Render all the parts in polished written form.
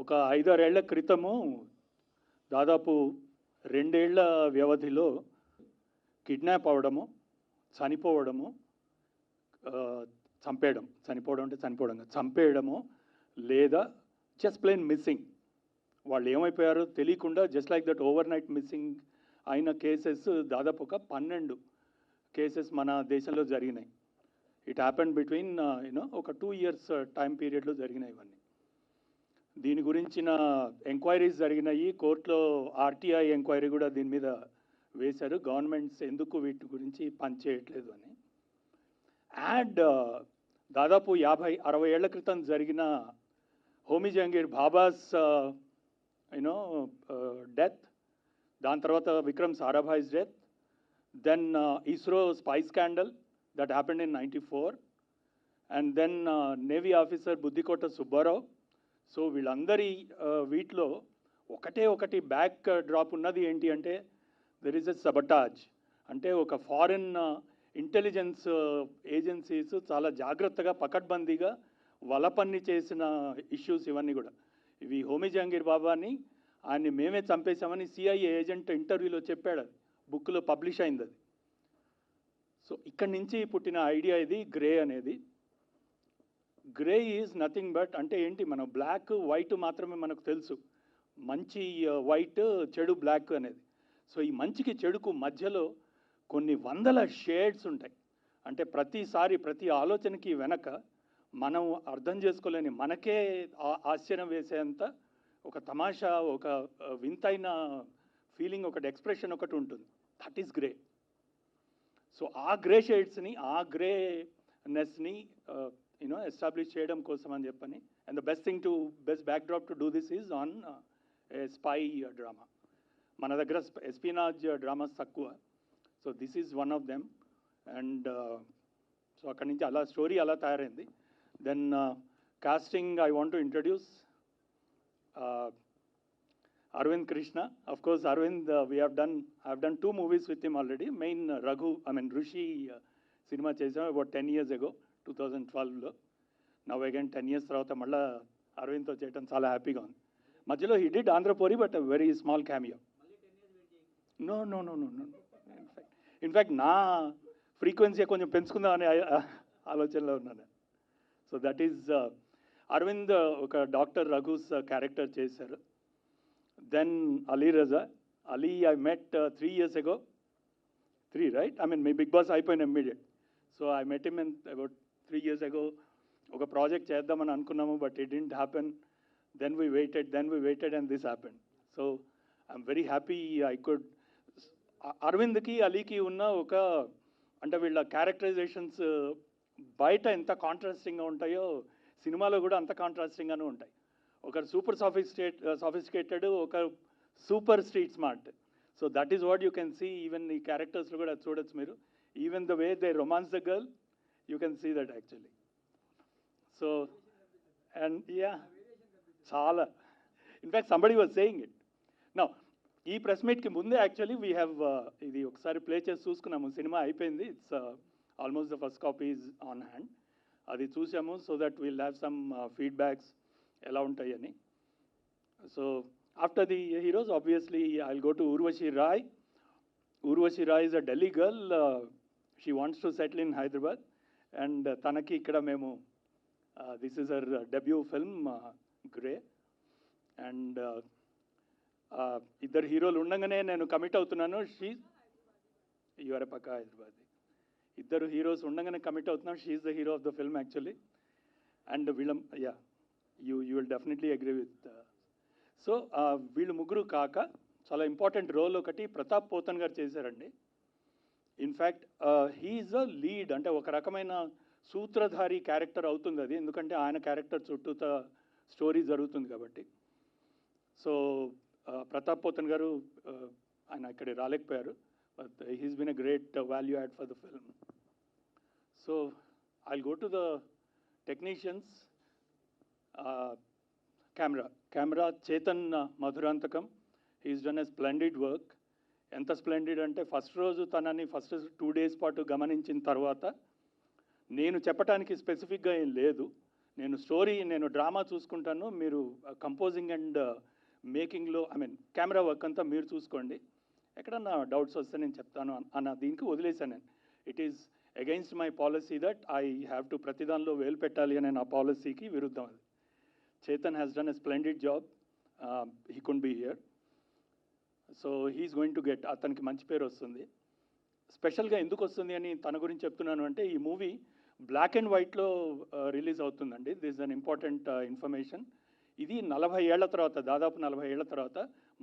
ఒక 5-6 ఏళ్ల క్రితము దాదాపు 2 ఏళ్ల వ్యవధిలో కిడ్నాప్ అవ్వడము, చనిపోవడము, చంపేయడము లేదా జస్ట్ ప్లెయిన్ మిస్సింగ్. వాళ్ళు ఏమైపోయారో తెలియకుండా just like that over night missing అయిన కేసెస్ దాదాపు ఒక 12 కేసెస్ మన దేశంలో జరిగినాయి. ఇట్ హ్యాపెండ్ బిట్వీన్ ఒక 2 ఇయర్స్ టైం పీరియడ్లో జరిగినాయి ఇవన్నీ. దీని గురించిన ఎంక్వైరీస్ జరిగినాయి. కోర్టులో ఆర్టీఐ ఎంక్వైరీ కూడా దీని మీద వేశారు. గవర్నమెంట్స్ ఎందుకు వీటి గురించి పనిచేయట్లేదు అని. అండ్ దాదాపు 50-60 ఏళ్ల క్రితం జరిగిన హోమీ జహంగీర్ బాబాస్ డెత్, దాని తర్వాత Vikram Sarabhai's death, then ISRO spy scandal that happened in 94, and then navy officer Buddikota Subbarao. So వీళ్ళందరి వీటిలో ఒకటి బ్యాక్ డ్రాప్ ఉన్నది ఏంటి అంటే దెర్ ఈజ్ ఎ సబటాజ్. అంటే ఒక ఫారిన్ ఇంటెలిజెన్స్ ఏజెన్సీస్ చాలా జాగ్రత్తగా పకడ్బందీగా వలపన్ని చేసిన ఇష్యూస్ ఇవన్నీ కూడా. ఇవి హోమీ జహంగీర్ బాబాని ఆయన్ని మేమే చంపేశామని సిఐఏ ఏజెంట్ ఇంటర్వ్యూలో చెప్పాడు. అది బుక్లో పబ్లిష్ అయింది అది. సో ఇక్కడి నుంచి పుట్టిన ఐడియా ఇది గ్రే అనేది. గ్రే ఈజ్ నథింగ్ బట్ అంటే ఏంటి, మనం బ్లాక్ వైట్ మాత్రమే మనకు తెలుసు, మంచి వైట్, చెడు బ్లాక్ అనేది. సో ఈ మంచికి చెడుకు మధ్యలో కొన్ని వందల షేడ్స్ ఉంటాయి. అంటే ప్రతిసారి ప్రతి ఆలోచనకి వెనక మనం అర్థం చేసుకోలేని, మనకే ఆశ్చర్యం వేసేంత ఒక తమాషా, ఒక వింతైన ఫీలింగ్, ఒకటి ఎక్స్ప్రెషన్ ఒకటి ఉంటుంది. That is grey. సో ఆ గ్రే షేడ్స్ని, ఆ గ్రేనెస్ని ఎస్టాబ్లిష్ చేయడం కోసం అని చెప్పని. And the best backdrop to do this is an spy drama. మన దగ్గర ఎస్పినాజ్ డ్రామాస్ తక్కువ. So this is one of them. And so అక్కడి నుంచి అలా స్టోరీ అలా తయారైంది. Then casting I want to introduce Arvind Krishna. Of course, Arvind, I've done 2 movies with him already. Main Rushi cinema chesam about 10 years ago, 2012 lo. Now again 10 years tarvata malla Arvind tho cheyadam chaala happy ga undi. Madhyalo he did Andhrapuri, but a very small cameo. No. In fact na frequency koncham penchukundam ani ఆలోచనలో ఉన్నాను. So that is Arvind ఒక doctor Raghu's character చేశారు. Then Reza. Ali I met 3 years ago. 3, right? I mean, my Big Boss అయిపోయిన immediate. So I met him in about 3 years ago. ఒక project చేద్దామని అనుకున్నాము, but it didn't happen. Then we waited and this happened. So I'm very happy I could. అరవింద్కి అలీకి ఉన్న ఒక, అంటే వీళ్ళ characterisations బయట ఎంత కాంట్రాస్టింగ్గా ఉంటాయో సినిమాలో కూడా అంత కాంట్రాస్టింగ్గానే ఉంటాయి. ఒకరు సూపర్ సాఫిస్టికేటెడ్, ఒక super street smart. So that is what you can see even ఈ క్యారెక్టర్స్లో కూడా చూడొచ్చు మీరు. Even the way they romance the girl, you can see that actually. So and చాలా, in fact somebody was saying it. Now ఈ press మీట్కి ముందే actually we have ఇది ఒకసారి ప్లే చేసి చూసుకున్నాము. సినిమా అయిపోయింది. It's almost the first copy is on hand. అది చూసాము. So that will have some feedbacks ఎలా ఉంటాయని. So after the heroes obviously I will go to Urvashi Rai. Urvashi Rai is a Delhi girl. She wants to settle in Hyderabad. And తనకి ఇక్కడ మేము this is her debut film grey. And ఇద్దరు హీరోలు ఉండగానే నేను commit అవుతున్నాను. Your పక్క హైదరాబాద్. ఇద్దరు హీరోస్ ఉండగానే కమిట్ అవుతున్నాను. She is the hero of the film actually. And you will definitely agree with. So వీళ్ళు ముగ్గురు కాక చాలా ఇంపార్టెంట్ రోల్ ఒకటి ప్రతాప్ పోతన్ గారు చేశారండి. ఇన్ఫ్యాక్ట్ హీఈస్ అ లీడ్, అంటే ఒక రకమైన సూత్రధారి క్యారెక్టర్ అవుతుంది అది, ఎందుకంటే ఆయన క్యారెక్టర్ చుట్టూత స్టోరీ జరుగుతుంది కాబట్టి. సో ప్రతాప్ పోతన్ గారు ఆయన ఇక్కడ రాలేకపోయారు, but he's been a great value add for the film. So I will go to the technicians. Camera Chetan Madhurantakam. He's done a splendid work. ఎంత స్ప్లెండిడ్ అంటే ఫస్ట్ రోజు తనని ఫస్ట్ 2 days పాటు గమనించిన తర్వాత నేను చెప్పడానికి స్పెసిఫిక్గా ఏం లేదు, నేను డ్రామా చూసుకుంటాను, మీరు కంపోజింగ్ అండ్ మేకింగ్లో కెమెరా వర్క్ అంతా మీరు చూసుకోండి, ఎక్కడన్నా డౌట్స్ వస్తే నేను చెప్తాను అన్న దీనికి వదిలేశాను నేను. It is against my policy that I have to ప్రతిదానిలో వేలు పెట్టాలి అనే నా పాలసీకి విరుద్ధం అది. Chetan has done a splendid job, he could be here, so he is going to get, అతనికి మంచి పేరు వస్తుంది. స్పెషల్గా ఎందుకు వస్తుంది అని తన గురించి చెప్తున్నాను అంటే, ఈ మూవీ బ్లాక్ అండ్ వైట్లో రిలీజ్ అవుతుందండి. This an important information. ఇది 40 ఏళ్ల తర్వాత, దాదాపు 40 ఏళ్ల తర్వాత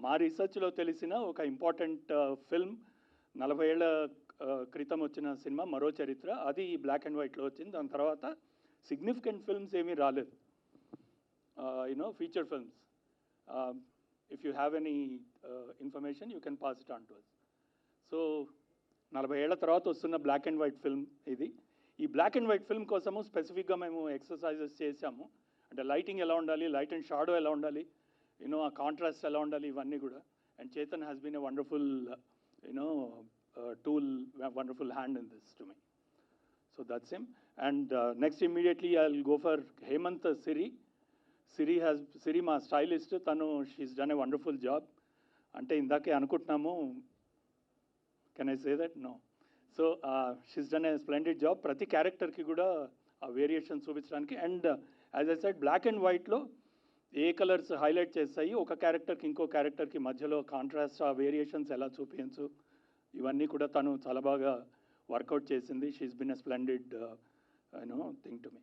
మా రీసెర్చ్లో తెలిసిన ఒక ఇంపార్టెంట్ ఫిల్మ్. 40 ఏళ్ల క్రితం వచ్చిన సినిమా మరో చరిత్ర, అది బ్లాక్ అండ్ వైట్లో వచ్చింది. దాని తర్వాత సిగ్నిఫికెంట్ ఫిల్మ్స్ ఏమీ రాలేదు, feature films. If you have any information you can pass it on to us. So 40 ఏళ్ల తర్వాత వస్తున్న బ్లాక్ అండ్ వైట్ ఫిల్మ్ ఇది. ఈ బ్లాక్ అండ్ వైట్ ఫిల్మ్ కోసము స్పెసిఫిక్గా మేము ఎక్సర్సైజెస్ చేసాము. అంటే లైటింగ్ ఎలా ఉండాలి, లైట్ అండ్ షాడో ఎలా ఉండాలి, ఆ కాంట్రాస్ట్ ఎలా ఉండాలి, ఇవన్నీ కూడా. And Chetan has been a wonderful tool, wonderful hand in this to me. So that's him. And next immediately I'll go for Hemant Siri. Siri మా స్టైలిస్ట్, తను she's done a wonderful job. అంటే ఇందాకే అనుకుంటున్నాము, can I say that? No. So she's done a splendid job, ప్రతి క్యారెక్టర్కి కూడా ఆ variation చూపించడానికి. And as I said, black and వైట్లో ఏ కలర్స్ హైలైట్ చేస్తాయి, ఒక క్యారెక్టర్కి ఇంకో క్యారెక్టర్కి మధ్యలో కాంట్రాస్ట్, ఆ వేరియేషన్స్ ఎలా చూపించు, ఇవన్నీ కూడా తను చాలా బాగా వర్కౌట్ చేసింది. She is been a splendid thing to me.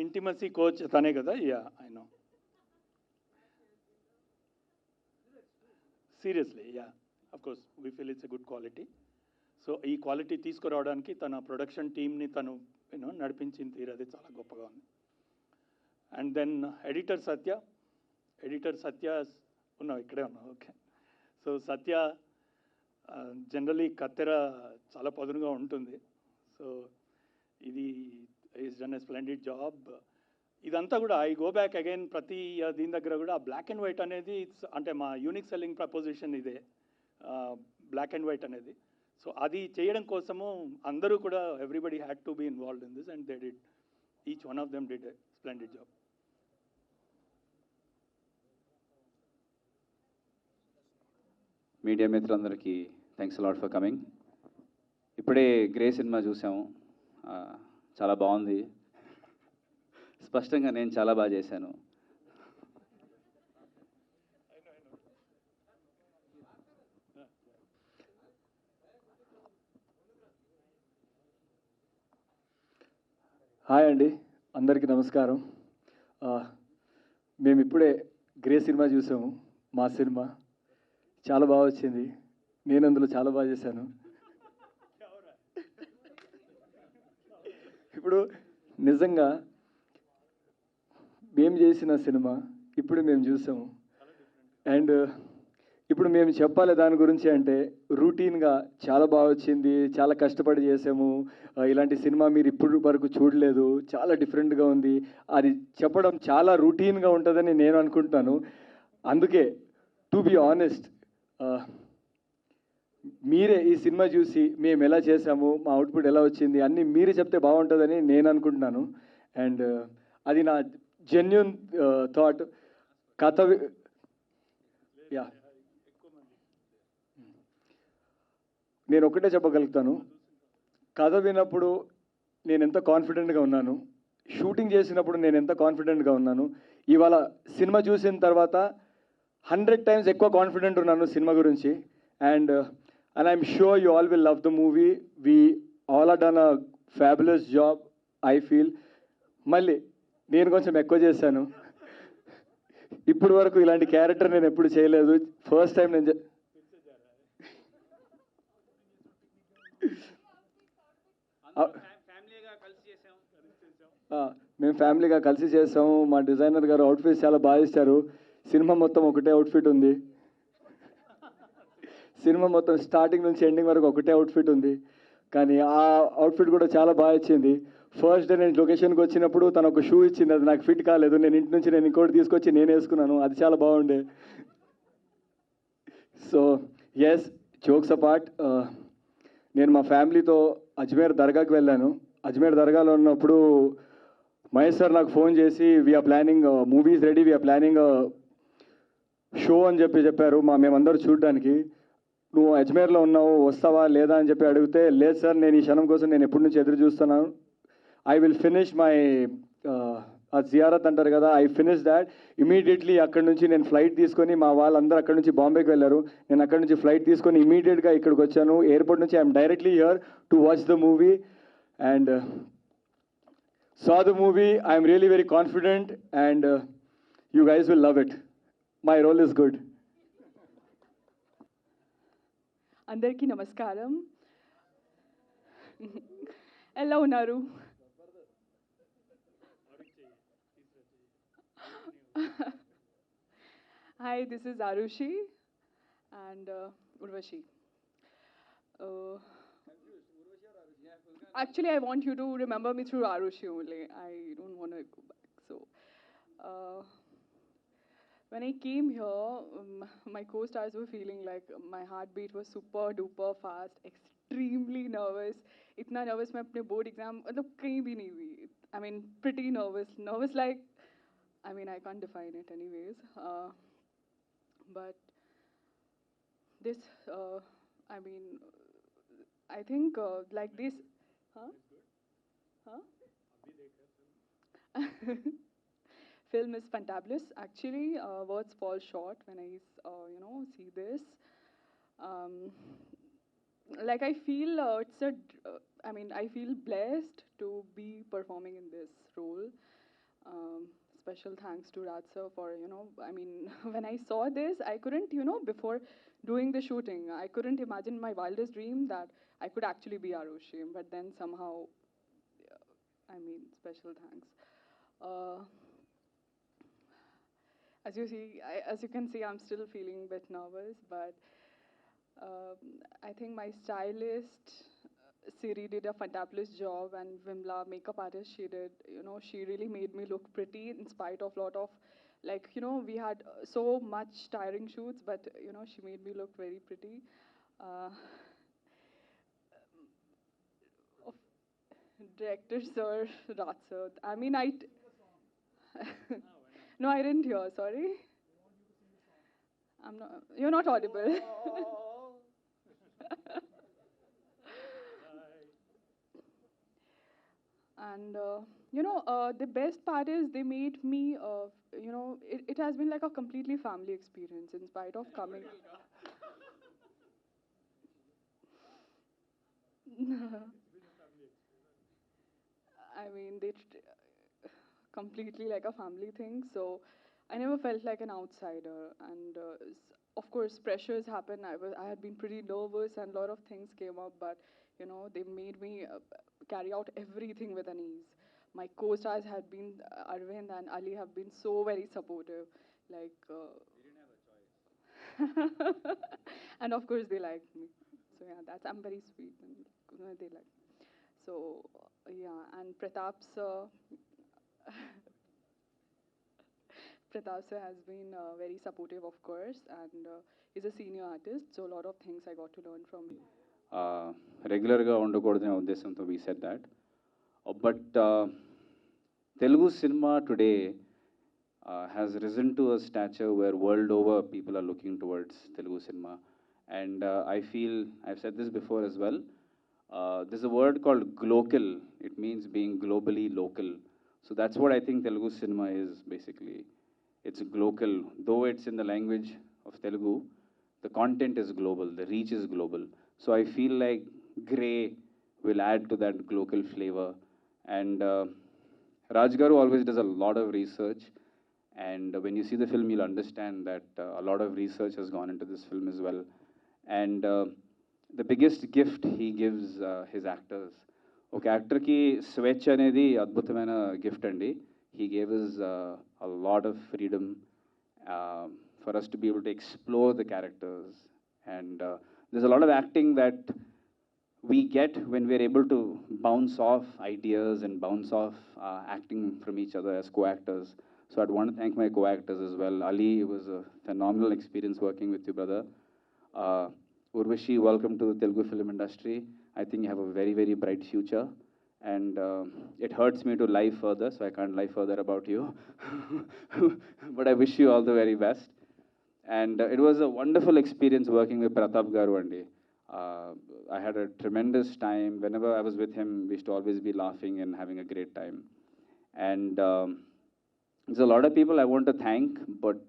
Intimacy coach తనే కదా? Yeah, I know. Seriously, yeah, of course we feel it's a good quality. So ఈ క్వాలిటీ తీసుకురావడానికి తన ప్రొడక్షన్ టీమ్ని తను నడిపించిన తీరు, అది చాలా గొప్పగా ఉంది. అండ్ దెన్ ఎడిటర్ సత్య ఉన్నావు, ఇక్కడే ఉన్నావు, ఓకే. సో సత్య జనరలీ కత్తెర చాలా పదునుగా ఉంటుంది. సో ఇది is done a splendid job. ఇదంతా కూడా ఐ గో బ్యాక్ అగైన్, ప్రతి దీని దగ్గర కూడా బ్లాక్ అండ్ వైట్ అనేది అంటే మా యూనిక్ సెల్లింగ్ ప్రపోజిషన్ ఇదే, బ్లాక్ అండ్ వైట్ అనేది. సో అది చేయడం కోసము అందరూ కూడా everybody had to be involved in this, and they did, each one of them did a splendid job. Media మిత్రులందరికీ థ్యాంక్స్ అలాట్ ఫర్ కమింగ్. ఇప్పుడే గ్రే సినిమా చూసాము, చాలా బాగుంది. స్పష్టంగా నేను చాలా బాగా చేశాను. హాయ్ అండి, అందరికీ నమస్కారం. మేము ఇప్పుడే గ్రే సినిమా చూసాము, మా సినిమా చాలా బాగా వచ్చింది. నేను అందులో చాలా బాగా చేశాను. ఇప్పుడు నిజంగా మేము చేసిన సినిమా ఇప్పుడు మేము చూసాము. అండ్ ఇప్పుడు మేము చెప్పాలి దాని గురించి అంటే, రూటీన్గా చాలా బాగా వచ్చింది, చాలా కష్టపడి చేసాము, ఇలాంటి సినిమా మీరు ఇప్పుడు వరకు చూడలేదు, చాలా డిఫరెంట్గా ఉంది, అది చెప్పడం చాలా రూటీన్గా ఉంటుందని నేను అనుకుంటున్నాను. అందుకే టు బీ ఆనెస్ట్, మీరే ఈ సినిమా చూసి మేము ఎలా చేసాము, మా అవుట్పుట్ ఎలా వచ్చింది అన్నీ మీరే చెప్తే బాగుంటుందని నేను అనుకుంటున్నాను. అండ్ అది నా జెన్యూన్ థాట్. కథ యా, నేను ఒకటే చెప్పగలుగుతాను, కథ విన్నప్పుడు నేను ఎంత కాన్ఫిడెంట్గా ఉన్నాను, షూటింగ్ చేసినప్పుడు నేను ఎంత కాన్ఫిడెంట్గా ఉన్నాను, ఇవాళ సినిమా చూసిన తర్వాత 100 times ఎక్కువ కాన్ఫిడెంట్ ఉన్నాను సినిమా గురించి. And I'm sure you all will love the movie. We all are done a fabulous job I feel. మళ్ళీ నేను కొంచెం ఎక్కువ చేశాను, ఇప్పుడు వరకు ఇలాంటి క్యారెక్టర్ నేను ఎప్పుడు చేయలేదు, ఫస్ట్ టైం నేను మేము ఫ్యామిలీగా కలిసి చేసాము. మా డిజైనర్ గారు అవుట్ఫిట్స్ చాలా బాగా ఇచ్చారు. సినిమా మొత్తం ఒకటే అవుట్ఫిట్ ఉంది, సినిమా మొత్తం స్టార్టింగ్ నుంచి ఎండింగ్ వరకు ఒకటే అవుట్ఫిట్ ఉంది. కానీ ఆ అవుట్ఫిట్ కూడా చాలా బాగా ఇచ్చింది. ఫస్ట్ డే నేను లొకేషన్కి వచ్చినప్పుడు తను ఒక షూ ఇచ్చింది, అది నాకు ఫిట్ కాలేదు, నేను ఇంటి నుంచి నేను ఇంకోటి తీసుకొచ్చి నేను వేసుకున్నాను, అది చాలా బాగుండే. సో ఎస్, జోక్స్ అపార్ట్, నేను మా ఫ్యామిలీతో అజ్మేర్ దర్గాకి వెళ్ళాను. అజ్మేర్ దర్గాలో ఉన్నప్పుడు మహేష్ సార్ నాకు ఫోన్ చేసి we're planning movies ready, we're planning show అని చెప్పారు మేమందరూ చూడడానికి. నువ్వు అజ్మేర్లో ఉన్నావు, వస్తావా లేదా అని చెప్పి అడిగితే, లేదు సార్ నేను ఈ క్షణం కోసం నేను ఎప్పటి నుంచి ఎదురు చూస్తున్నాను, ఐ విల్ ఫినిష్ మై అది జియారత్ అంటారు కదా, ఐ ఫినిష్ దాట్ ఇమీడియట్లీ. అక్కడ నుంచి నేను ఫ్లైట్ తీసుకొని, మా వాళ్ళందరూ అక్కడ నుంచి బాంబేకి వెళ్ళారు, నేను అక్కడ నుంచి ఫ్లైట్ తీసుకొని ఇమీడియట్గా ఇక్కడికి వచ్చాను. ఎయిర్పోర్ట్ నుంచి I'm directly here to watch the movie and saw the movie. I am really very confident and you guys will love it. My role is good. అందరికీ నమస్కారం. ఎలా ఉన్నారు? Hi, this is Arushi and Urvashi. Actually, I want you to remember me through Arushi only. I don't want to go back. So, when I came here, my co-stars were feeling like my heartbeat was super duper fast, extremely nervous. Itna nervous मैं अपने board exam मतलब कहीं भी नहीं हुई. I mean, pretty nervous like, I mean, I can't define it anyways. But this, I mean, I think like this, huh? Huh? Film is fantabulous. Actually, words fall short when I, see this. Um, like I feel I feel blessed to be performing in this role. Special thanks to Reza for, when I saw this, I couldn't, before doing the shooting, I couldn't imagine my wildest dream that I could actually be Arushi. But then somehow, special thanks. As you can see, I'm still feeling a bit nervous, but I think my stylist, Siri, did a fantabulous job, and Vimla, makeup artist, she really made me look pretty in spite of lot of, we had so much tiring shoots, but, she made me look very pretty. Director Sir Ratsa, no, I didn't hear, sorry. You're not audible. And, the best part is they made me, it has been like a completely family experience in spite of coming. I mean, completely like a family thing. So I never felt like an outsider. And of course, pressures happen. I had been pretty nervous, and a lot of things came up. But they made me carry out everything with an ease. My co-stars had been Arvind and Ali have been so very supportive. Like, We didn't have a choice. and of course they liked me. So yeah, I'm very sweet, and they like me. So yeah, and Pratap sir has been very supportive, of course, and he's a senior artist, so a lot of things I got to learn from him. రెగ్యులర్గా ఉండకూడదనే ఉద్దేశంతో we said that. But Telugu cinema today has risen to a stature where world over people are looking towards Telugu cinema. And I feel, I've said this before as well, there's a word called glocal. It means being globally local. So that's what I think Telugu cinema is basically. It's glocal. Though it's in the language of Telugu, the content is global, the reach is global. So I feel like Grey will add to that glocal flavor. And Raj Garu always does a lot of research. And when you see the film, you'll understand that a lot of research has gone into this film as well. And the biggest gift he gives his actors. ఒక యాక్టర్కి స్వేచ్ఛ అనేది అద్భుతమైన gift అండి. He gave us a lot of freedom for us to be able to explore the characters. And there's a lot of acting that we get when we're able to bounce off ideas and bounce off acting from each other as co-actors. So I'd want to thank my co-actors as well. Ali, it was a phenomenal experience working with you, brother. Urvashi, welcome to the Telugu film industry. I think you have a very, very bright future. And it hurts me to lie further, so I can't lie further about you. But I wish you all the very best. And it was a wonderful experience working with Pratap Garu Andi. Uh, I had a tremendous time. Whenever I was with him, we used to always be laughing and having a great time. And there's a lot of people I want to thank, but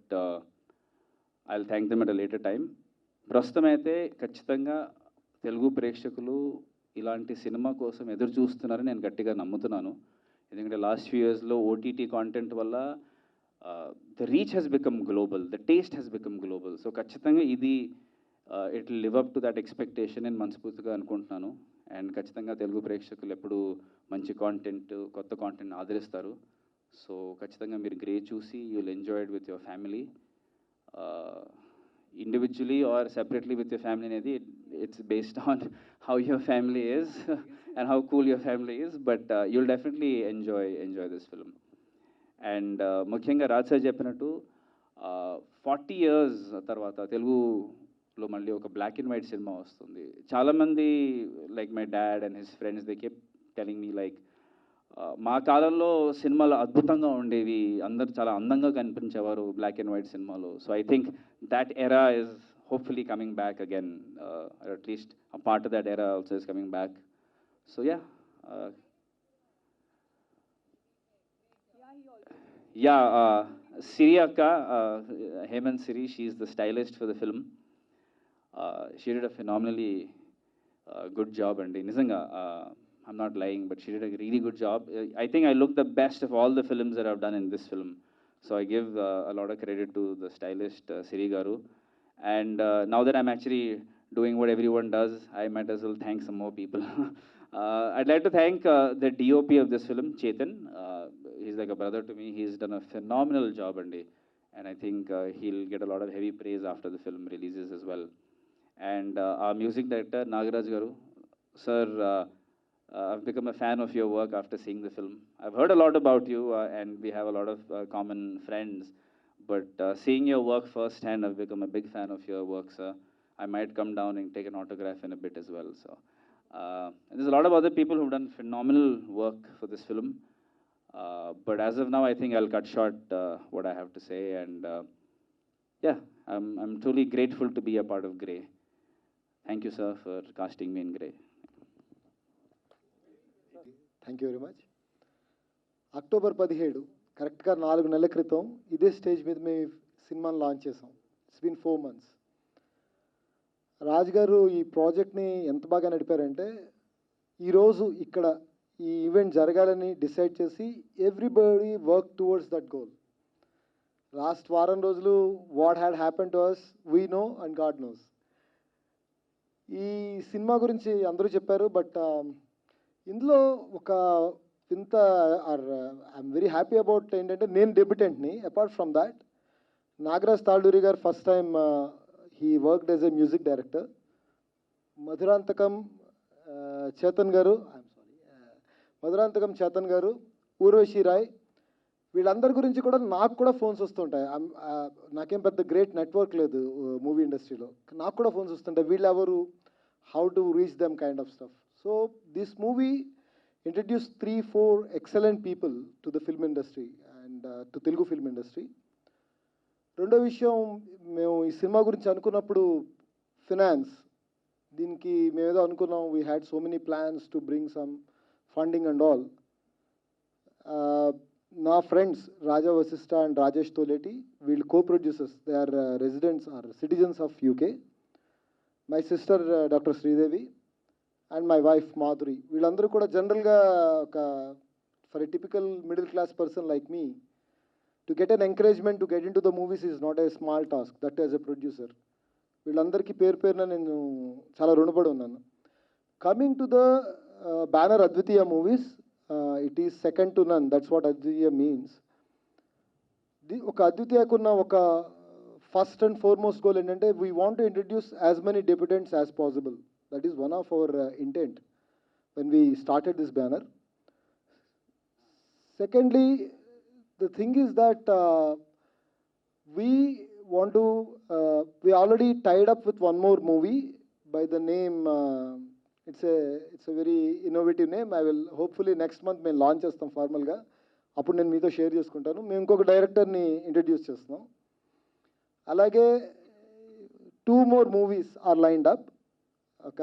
I'll thank them at a later time. ప్రస్తుతం అయితే ఖచ్చితంగా తెలుగు ప్రేక్షకులు ఇలాంటి cinema కోసం ఎదురు చూస్తున్నారని నేను గట్టిగా నమ్ముతున్నాను. ఎందుకంటే లాస్ట్ ఫ్యూ ఇయర్స్లో ఓటీటీ కాంటెంట్ వల్ల the reach has become global, the taste has become global. So ఖచ్చితంగా ఇది it live up to that expectation నేను మనస్ఫూర్తిగా అనుకుంటున్నాను. అండ్ ఖచ్చితంగా తెలుగు ప్రేక్షకులు ఎప్పుడు మంచి కాంటెంట్, కొత్త కాంటెంట్ ఆదరిస్తారు. సో ఖచ్చితంగా మీరు గ్రే చూసి you will enjoy it with your family. Individually or separately with your family అనేది it's based on how your family is and how cool your family is, but you'll definitely enjoy this film. And ముఖ్యంగా Raj sir చెప్పినట్టు 40 years తర్వాత తెలుగులో మళ్ళీ ఒక black and white cinema వస్తుంది. చాలామంది like my dad and his friends they కెప్ telling me like మా కాలంలో సినిమాలు అద్భుతంగా ఉండేవి, అందరు చాలా అందంగా కనిపించేవారు బ్లాక్ అండ్ వైట్ సినిమాలో. So I think that era is hopefully coming back again, or at least a part of that era also is coming back. So yeah, Siri akka, Hemant Siri, she's the stylist for the film. She did a phenomenally good job, and nizanga I'm not lying, but she did a really good job. I think I look the best of all the films that I've done in this film. So I give a lot of credit to the stylist, Siri Garu. And now that I'm actually doing what everyone does, I might as well thank some more people. I'd like to thank the DOP of this film, Chetan. He's like a brother to me. He's done a phenomenal job, and I think he'll get a lot of heavy praise after the film releases as well. And our music director, Nagaraj Garu. Sir, I've become a fan of your work after seeing the film. I've heard a lot about you, and we have a lot of common friends. But seeing your work firsthand, I've become a big fan of your work, sir. I might come down and take an autograph in a bit as well. So and there's a lot of other people who've done phenomenal work for this film. But as of now, I think I'll cut short what I have to say. And yeah, I'm truly grateful to be a part of Grey. Thank you, sir, for casting me in Grey. Thank you very much. October 17 కరెక్ట్గా 4 నెలల క్రితం ఇదే stage మీద మేము సినిమాని launch చేసాం. It's been 4 months. Raj గారు ఈ ప్రాజెక్ట్ని ఎంత బాగా నడిపారంటే, ఈరోజు ఇక్కడ ఈ ఈవెంట్ జరగాలని డిసైడ్ చేసి everybody work towards that goal. Last వారం రోజులు what had happen to us we know and God knows. ఈ సినిమా గురించి అందరూ చెప్పారు, బట్ ఇందులో ఒక ఇంత ఐఎమ్ వెరీ హ్యాపీ అబౌట్ ఏంటంటే, నేను డెబ్యూటెంట్ని. Apart from that, Nagaraj Talluri garu first time he worked as a music director. Madhurantakam Chetan garu, Madhurantakam Chetan గారు, ఊర్వశి రాయ్, వీళ్ళందరి గురించి కూడా నాకు కూడా ఫోన్స్ వస్తుంటాయి. నాకేం పెద్ద గ్రేట్ నెట్వర్క్ లేదు మూవీ ఇండస్ట్రీలో, నాకు కూడా ఫోన్స్ వస్తుంటాయి. వీళ్ళెవరు, how to reach them kind of stuff. So this movie introduced 3-4 excellent people to the film industry and to Telugu film industry. రెండో విషయం, మేము ఈ సినిమా గురించి అనుకున్నప్పుడు ఫినాన్స్, దీనికి మేమేదో అనుకున్నాం. We had so many plans to bring some funding and all. నా ఫ్రెండ్స్ రాజా వశిష్ఠ అండ్ రాజేష్ తోలేటి, వీళ్ళు co producers. They are residents or citizens of UK. My sister doctor Sridevi and my wife Madhuri. వీళ్ళందరూ కూడా జనరల్గా ఒక for a typical middle class person like me, to get an encouragement to get in to the movies is not a small task, that as a producer. వీళ్ళందరికీ పేరు పేరున నేను చాలా రుణపడి ఉన్నాను. Coming to the banner Advitiya movies, it is second to none. That's what Advitiya means. ఒక అద్వితీయకున్న ఒక ఫస్ట్ అండ్ ఫార్మోస్ట్ గోల్ ఏంటంటే, we want to introduce as many debutants as possible. That is one of our intent when we started this banner. Secondly, the thing is that we want to, we already tied up with one more movie by the name it's a very innovative name. I will hopefully next month మేము launch చేస్తాం ఫార్మల్గా. అప్పుడు నేను మీతో share చేసుకుంటాను. మేము ఇంకొక డైరెక్టర్ని introduce చేస్తున్నాం. అలాగే 2 more movies are lined up. ఒక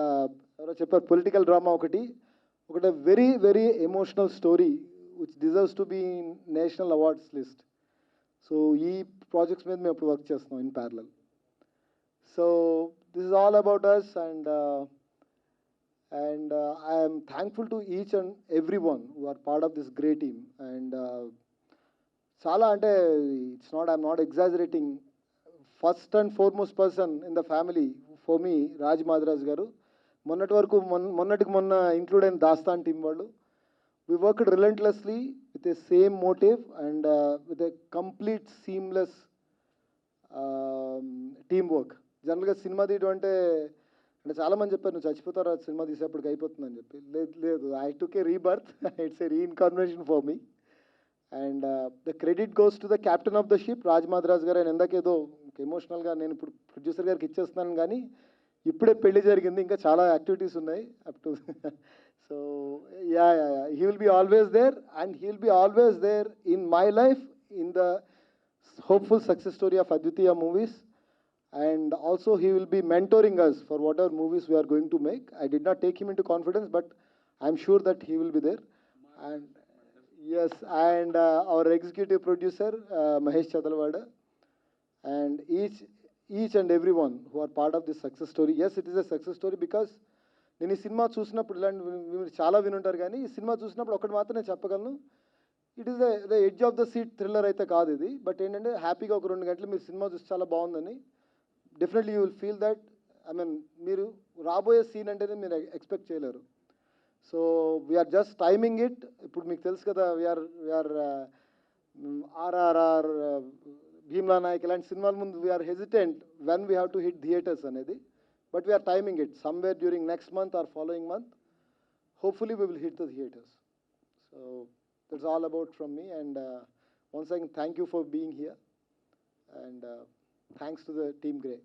ఎవరో చెప్పారు పొలిటికల్ డ్రామా ఒకటి very very emotional story which deserves to be national awards list. So ఈ ప్రాజెక్ట్స్ మీద మేము ఇప్పుడు వర్క్ చేస్తున్నాం in parallel. So this is all about us and I am thankful to each and everyone who are part of this great team. And చాలా అంటే I'm not exaggerating. First and foremost person in the family for me, Raj Madhraj గారు. మొన్నటికి మొన్న include అయిన Daastan team వాళ్ళు. We worked relentlessly with the same motive and with a complete seamless teamwork. జనరల్గా cinema తీయడం అంటే చాలామంది చెప్పారు నువ్వు చచ్చిపోతారా సినిమా తీసేప్పటికి అయిపోతుందని చెప్పి. లేదు, I took a rebirth. It's a reincarnation for me. And the credit goes to the captain of the ship Raj Madhraj garu. ఆయన ఇందాకేదో ఎమోషనల్గా నేను ఇప్పుడు ప్రొడ్యూసర్ గారికి ఇచ్చేస్తున్నాను, కానీ ఇప్పుడే పెళ్లి జరిగింది, ఇంకా చాలా యాక్టివిటీస్ ఉన్నాయి up to. So yeah he will be always there and he will be always there in my life in the hopeful success story of Advitiya movies. And also he will be mentoring us for whatever movies we are going to make. I did not take him into confidence, but I'm sure that he will be there. And yes, and our executive producer Mahesh Chadalwada, and each and everyone who are part of this success story. Yes, it is a success story because నేను ఈ cinema చూసినప్పుడు ఇలాంటి మీరు చాలా వినుంటారు, కానీ ఈ cinema చూసినప్పుడు ఒకటి మాత్రం నేను చెప్పగలను, it is the edge of the seat thriller అయితే కాదు ఇది. బట్ ఏంటంటే హ్యాపీగా ఒక 2 గంటలు మీరు సినిమా చూసి చాలా బాగుందని definitely you will feel that. I mean మీరు రాబోయే సీన్ అంటేనే మీరు ఎక్స్పెక్ట్ చేయలేరు. So we're just timing it. ఇప్పుడు మీకు తెలుసు కదా, వీఆర్ ఆర్ఆర్ఆర్, భీమ్లా నాయక్ ఇలాంటి సినిమాల ముందు we're hesitant when we have to hit theatres అనేది. But we're timing it somewhere during next month or following month. Hopefully we will hit the theaters. So that's all about from me. And once again, thank you for being here. And thanks to the Team Grey.